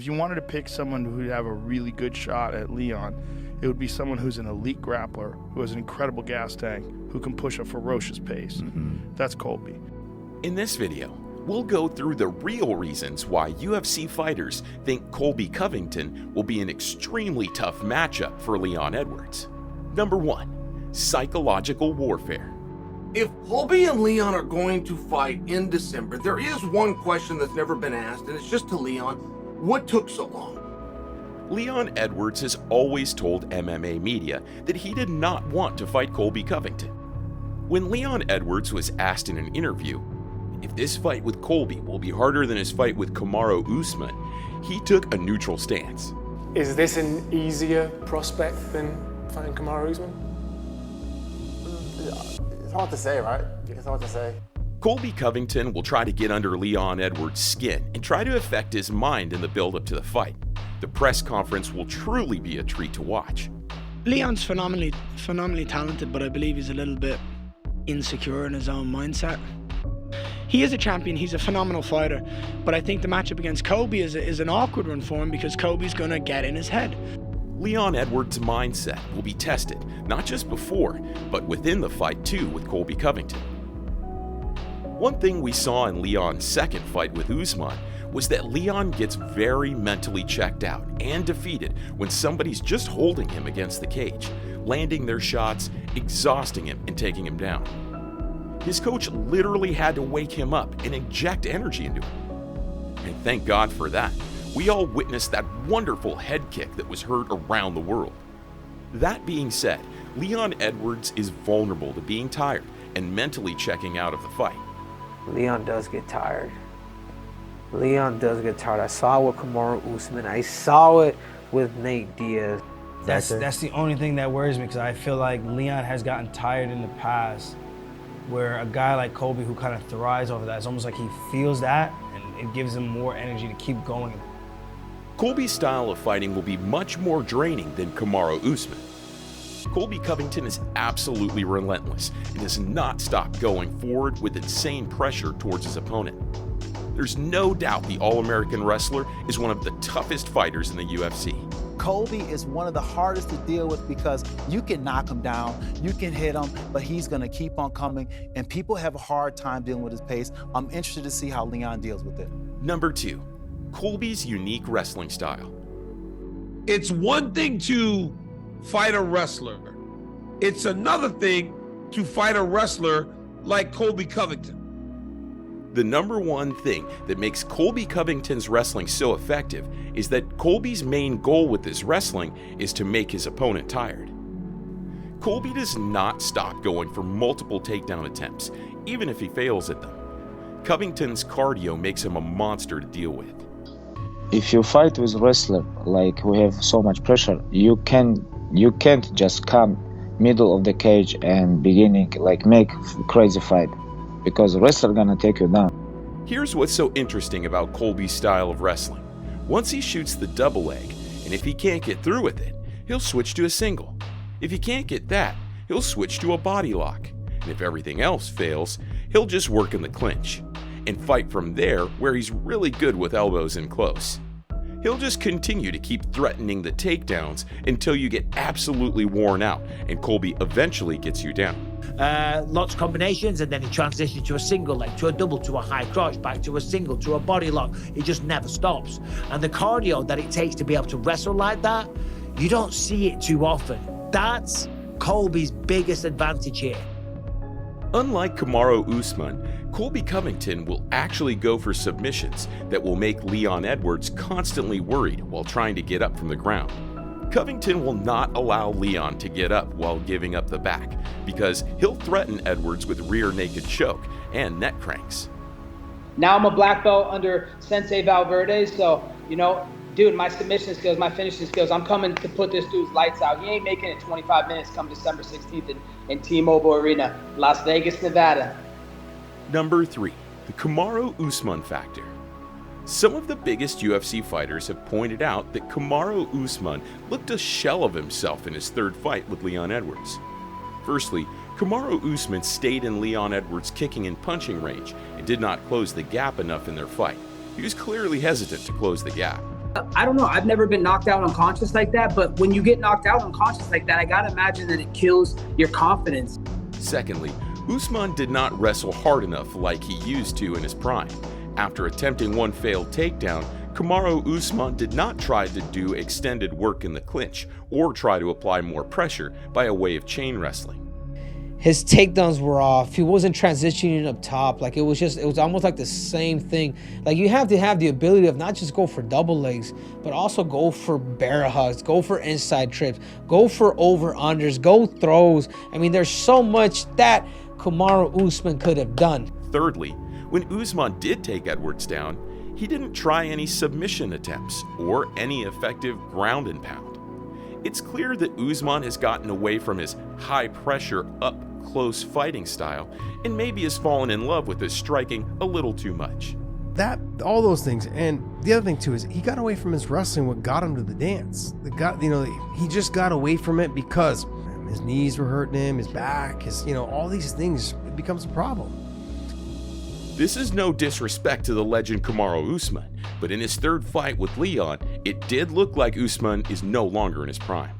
If you wanted to pick someone who would have a really good shot at Leon, it would be someone who's an elite grappler, who has an incredible gas tank, who can push a ferocious pace. That's Colby. In this video, we'll go through the real reasons why UFC fighters think Colby Covington will be an extremely tough matchup for Leon Edwards. Number 1. Psychological warfare. If Colby and Leon are going to fight in December, there is one question that's never been asked, and it's just to Leon. What took so long? Leon Edwards has always told MMA media that he did not want to fight Colby Covington. When Leon Edwards was asked in an interview if this fight with Colby will be harder than his fight with Kamaru Usman, he took a neutral stance. Is this an easier prospect than fighting Kamaru Usman? It's hard to say, right? It's hard to say. Colby Covington will try to get under Leon Edwards' skin and try to affect his mind in the build-up to the fight. The press conference will truly be a treat to watch. Leon's phenomenally talented, but I believe he's a little bit insecure in his own mindset. He is a champion, he's a phenomenal fighter, but I think the matchup against Colby is an awkward one for him because Colby's gonna get in his head. Leon Edwards' mindset will be tested, not just before, but within the fight too with Colby Covington. One thing we saw in Leon's second fight with Usman was that Leon gets very mentally checked out and defeated when somebody's just holding him against the cage, landing their shots, exhausting him, and taking him down. His coach literally had to wake him up and inject energy into him. And thank God for that. We all witnessed that wonderful head kick that was heard around the world. That being said, Leon Edwards is vulnerable to being tired and mentally checking out of the fight. Leon does get tired. I saw it with Kamaru Usman. I saw it with Nate Diaz. That's the only thing that worries me, because I feel like Leon has gotten tired in the past, where a guy like Colby, who kind of thrives over that, it's almost like he feels that and it gives him more energy to keep going. Colby's style of fighting will be much more draining than Kamaru Usman. Colby Covington is absolutely relentless and does not stop going forward with insane pressure towards his opponent. There's no doubt the All-American wrestler is one of the toughest fighters in the UFC. Colby is one of the hardest to deal with because you can knock him down, you can hit him, but he's gonna keep on coming, and people have a hard time dealing with his pace. I'm interested to see how Leon deals with it. Number 2, Colby's unique wrestling style. It's one thing to fight a wrestler. It's another thing to fight a wrestler like Colby Covington. The number one thing that makes Colby Covington's wrestling so effective is that Colby's main goal with this wrestling is to make his opponent tired. Colby does not stop going for multiple takedown attempts, even if he fails at them. Covington's cardio makes him a monster to deal with. If you fight with a wrestler, like we have so much pressure, you can't just come middle of the cage and beginning like make crazy fight, because the wrestler gonna take you down. Here's what's so interesting about Colby's style of wrestling. Once he shoots the double leg, and if he can't get through with it, he'll switch to a single. If he can't get that, he'll switch to a body lock. And if everything else fails, he'll just work in the clinch and fight from there, where he's really good with elbows in close. He'll just continue to keep threatening the takedowns until you get absolutely worn out and Colby eventually gets you down. Lots of combinations, and then he transitions to a single leg, to a double, to a high crotch, back to a single, to a body lock. It just never stops. And the cardio that it takes to be able to wrestle like that, you don't see it too often. That's Colby's biggest advantage here. Unlike Kamaru Usman, Colby Covington will actually go for submissions that will make Leon Edwards constantly worried while trying to get up from the ground. Covington will not allow Leon to get up while giving up the back, because he'll threaten Edwards with rear naked choke and neck cranks. Now I'm a black belt under Sensei Valverde, so, dude, my submission skills, my finishing skills, I'm coming to put this dude's lights out. He ain't making it 25 minutes come December 16th in T-Mobile Arena, Las Vegas, Nevada. Number 3, the Kamaru Usman factor. Some of the biggest UFC fighters have pointed out that Kamaru Usman looked a shell of himself in his third fight with Leon Edwards. Firstly, Kamaru Usman stayed in Leon Edwards' kicking and punching range and did not close the gap enough in their fight. He was clearly hesitant to close the gap. I don't know. I've never been knocked out unconscious like that, but when you get knocked out unconscious like that, I gotta imagine that it kills your confidence. Secondly, Usman did not wrestle hard enough like he used to in his prime. After attempting one failed takedown, Kamaru Usman did not try to do extended work in the clinch or try to apply more pressure by a way of chain wrestling. His takedowns were off. He wasn't transitioning up top. Like it was almost like the same thing. Like you have to have the ability of not just go for double legs, but also go for bear hugs, go for inside trips, go for over-unders, go throws. I mean, there's so much that Kamaru Usman could have done. Thirdly, when Usman did take Edwards down, he didn't try any submission attempts or any effective ground and pound. It's clear that Usman has gotten away from his high-pressure, up-close fighting style and maybe has fallen in love with his striking a little too much. All those things, and the other thing too is he got away from his wrestling. What got him to the dance? He just got away from it because his knees were hurting him, his back, all these things. It becomes a problem. This is no disrespect to the legend Kamaru Usman, but in his third fight with Leon, it did look like Usman is no longer in his prime.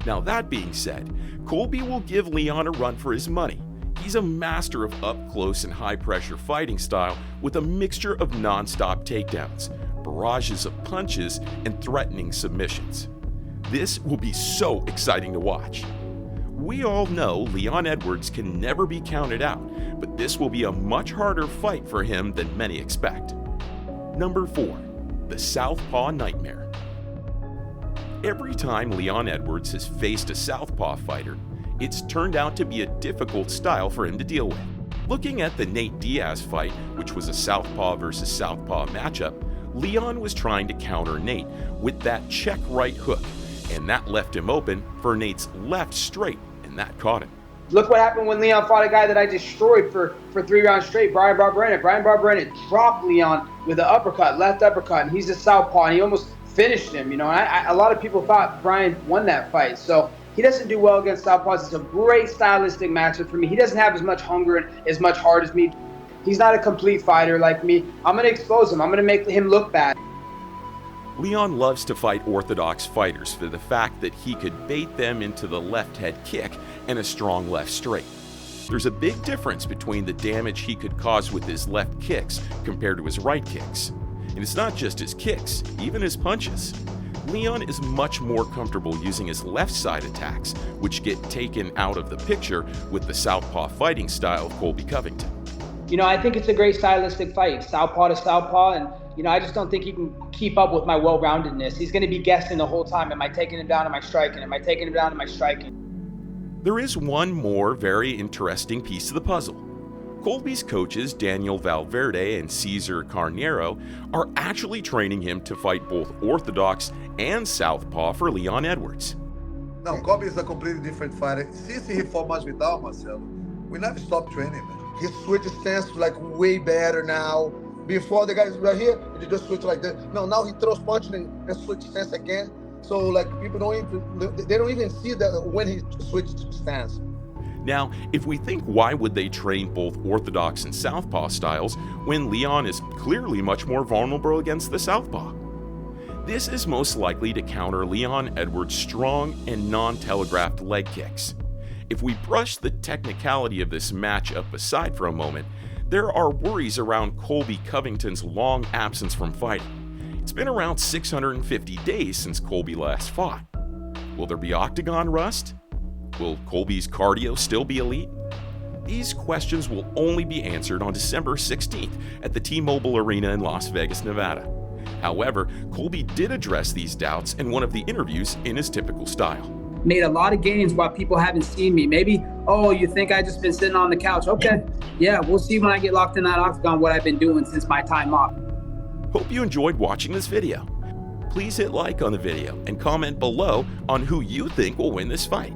Now that being said, Colby will give Leon a run for his money. He's a master of up-close and high-pressure fighting style with a mixture of non-stop takedowns, barrages of punches, and threatening submissions. This will be so exciting to watch. We all know Leon Edwards can never be counted out, but this will be a much harder fight for him than many expect. Number 4, the Southpaw Nightmare. Every time Leon Edwards has faced a Southpaw fighter, it's turned out to be a difficult style for him to deal with. Looking at the Nate Diaz fight, which was a Southpaw versus Southpaw matchup, Leon was trying to counter Nate with that check right hook, and that left him open for Nate's left straight, and that caught him. Look what happened when Leon fought a guy that I destroyed for 3 rounds straight, Brian Barberena. Brian Barberena dropped Leon with an uppercut, left uppercut, and he's a southpaw, and he almost finished him. And a lot of people thought Brian won that fight. So he doesn't do well against southpaws. It's a great stylistic matchup for me. He doesn't have as much hunger and as much heart as me. He's not a complete fighter like me. I'm going to expose him. I'm going to make him look bad. Leon loves to fight orthodox fighters for the fact that he could bait them into the left head kick and a strong left straight. There's a big difference between the damage he could cause with his left kicks compared to his right kicks. And it's not just his kicks, even his punches. Leon is much more comfortable using his left side attacks, which get taken out of the picture with the southpaw fighting style of Colby Covington. I think it's a great stylistic fight, southpaw to southpaw, and I just don't think he can keep up with my well-roundedness. He's going to be guessing the whole time. Am I taking him down? Am I striking? Am I taking him down? Am I striking? There is one more very interesting piece of the puzzle. Colby's coaches, Daniel Valverde and Cesar Carneiro, are actually training him to fight both orthodox and southpaw for Leon Edwards. No, Colby is a completely different fighter. Since he fought Masvidal, Marcelo, we never stopped training, man. He switched stance way better now. Before the guys right here, he just switch like that. No, now he throws punches and switch stance again. So people don't even see that when he switched stance. Now, if we think why would they train both orthodox and southpaw styles when Leon is clearly much more vulnerable against the southpaw? This is most likely to counter Leon Edwards' strong and non-telegraphed leg kicks. If we brush the technicality of this matchup aside for a moment, there are worries around Colby Covington's long absence from fighting. It's been around 650 days since Colby last fought. Will there be octagon rust? Will Colby's cardio still be elite? These questions will only be answered on December 16th at the T-Mobile Arena in Las Vegas, Nevada. However, Colby did address these doubts in one of the interviews in his typical style. Made a lot of gains while people haven't seen me. Maybe, you think I just been sitting on the couch. Okay, yeah, we'll see when I get locked in that octagon what I've been doing since my time off. Hope you enjoyed watching this video. Please hit like on the video and comment below on who you think will win this fight.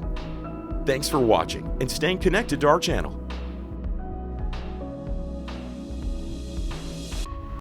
Thanks for watching and staying connected to our channel.